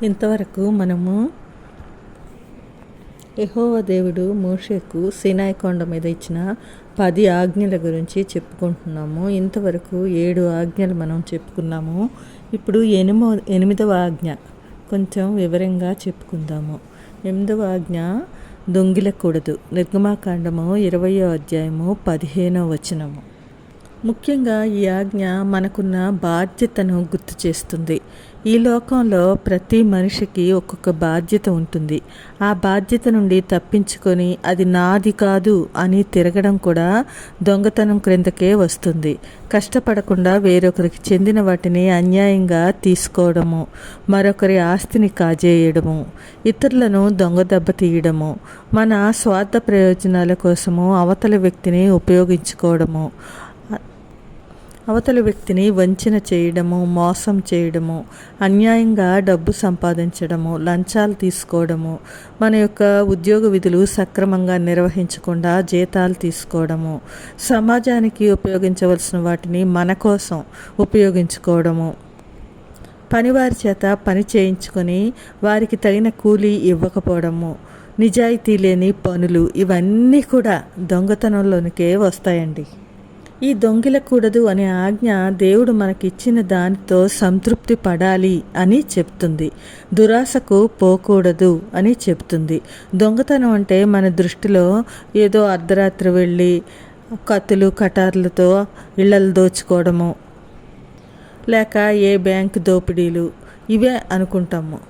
ఇంతవరకు మనము యెహోవా దేవుడు మోషేకు సీనాయి కొండ మీద ఇచ్చిన 10 ఆజ్ఞల గురించి చెప్పుకుంటున్నాము. ఇంతవరకు 7 ఆజ్ఞలు మనం చెప్పుకున్నాము. ఇప్పుడు 8వ ఆజ్ఞ కొంచెం వివరంగా చెప్పుకుందాము. 8వ ఆజ్ఞ దొంగిలకూడదు. నిర్గమాకాండము 20వ అధ్యాయము 15వ వచనము. ముఖ్యంగా ఈ ఆజ్ఞ మనకున్న బాధ్యతను గుర్తు చేస్తుంది. ఈ లోకంలో ప్రతి మనిషికి ఒక్కొక్క బాధ్యత ఉంటుంది. ఆ బాధ్యత నుండి తప్పించుకొని అది నాది కాదు అని తిరగడం కూడా దొంగతనం క్రిందకే వస్తుంది. కష్టపడకుండా వేరొకరికి చెందిన వాటిని అన్యాయంగా తీసుకోవడము, మరొకరి ఆస్తిని కాజేయడము, ఇతరులను దొంగదెబ్బ తీయడము, మన స్వార్థ ప్రయోజనాల కోసము అవతలి వ్యక్తిని ఉపయోగించుకోవడము, అవతలి వ్యక్తిని వంచన చేయడము, మోసం చేయడము, అన్యాయంగా డబ్బు సంపాదించడము, లంచాలు తీసుకోవడము, మన యొక్క ఉద్యోగ విధులు సక్రమంగా నిర్వహించకుండా జీతాలు తీసుకోవడము, సమాజానికి ఉపయోగించవలసిన వాటిని మన కోసం ఉపయోగించుకోవడము, పనివారి చేత పని చేయించుకొని వారికి తగిన కూలీ ఇవ్వకపోవడము, నిజాయితీ లేని పనులు, ఇవన్నీ కూడా దొంగతనంలోనికే వస్తాయండి. ఈ దొంగిలకూడదు అనే ఆజ్ఞ దేవుడు మనకిచ్చిన దానితో సంతృప్తి పడాలి అని చెప్తుంది. దురాశకు పోకూడదు అని చెప్తుంది. దొంగతనం అంటే మన దృష్టిలో ఏదో అర్ధరాత్రి వెళ్ళి కత్తులు కటార్లతో ఇళ్ళలు దోచుకోవడము, లేక ఏ బ్యాంక్ దోపిడీలు ఇవే అనుకుంటాము.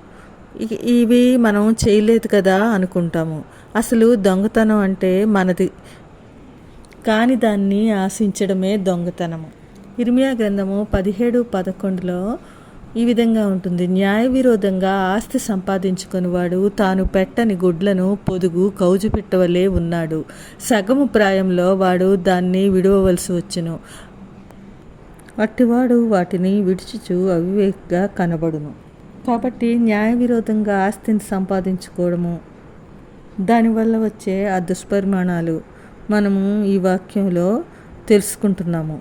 ఇవి మనం చేయలేదు కదా అనుకుంటాము. అసలు దొంగతనం అంటే మనది కాని దాన్ని ఆశించడమే దొంగతనము. ఇర్మియా గ్రంథము 17:11లో ఈ విధంగా ఉంటుంది. న్యాయ విరోధంగా ఆస్తి సంపాదించుకునివాడు తాను పెట్టని గుడ్లను పొదుగు కౌజు పెట్టవలే ఉన్నాడు. సగము ప్రాయంలో వాడు దాన్ని విడవవలసి వచ్చును. అట్టివాడు వాటిని విడిచుచు అవివేకగా కనబడును. కాబట్టి న్యాయ విరోధంగా ఆస్తిని సంపాదించుకోవడము, దానివల్ల వచ్చే ఆ దుష్పరిమాణాలు మనము ఈ వాక్యంలో తెలుసుకుంటున్నాము.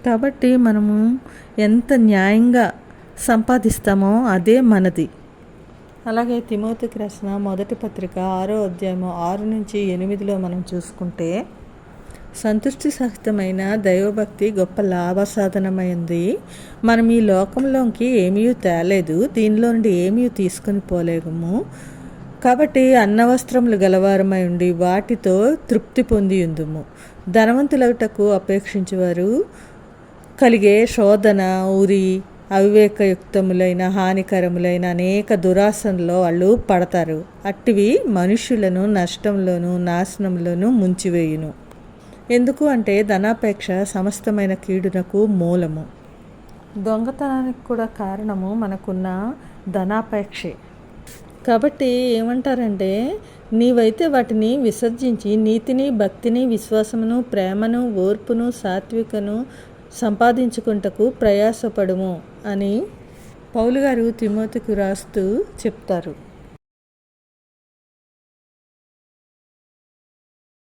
కాబట్టి మనము ఎంత న్యాయంగా సంపాదిస్తామో అదే మనది. అలాగే తిమోతికి రాసిన మొదటి పత్రిక 6వ అధ్యాయము 6-8లో మనం చూసుకుంటే, సంతుష్టి సహితమైన దైవభక్తి గొప్ప లాభసాధనమైంది. మనం ఈ లోకంలోకి ఏమీ తేలేదు, దీనిలో నుండి ఏమీ తీసుకుని పోలేము. కాబట్టి అన్నవస్త్రములు గలవారమై ఉండి వాటితో తృప్తి పొంది ఉందుము. ధనవంతులటకు అపేక్షించేవారు కలిగే శోధన, ఉరి, అవివేకయుక్తములైన హానికరములైన అనేక దురాశల్లో వాళ్ళు పడతారు. అట్టివి మనుష్యులను నష్టంలోనూ నాశనంలోనూ ముంచివేయును. ఎందుకు అంటే ధనాపేక్ష సమస్తమైన కీడునకు మూలము. దొంగతనానికి కూడా కారణము మనకున్న ధనాపేక్షే. కాబట్టి ఏమంటారంటే, నీవైతే వాటిని విసర్జించి నీతిని, భక్తిని, విశ్వాసమును, ప్రేమను, ఓర్పును, సాత్వికను సంపాదించుకుంటకు ప్రయాసపడుము అని పౌలు గారు తిమోతికి రాస్తూ చెప్తారు.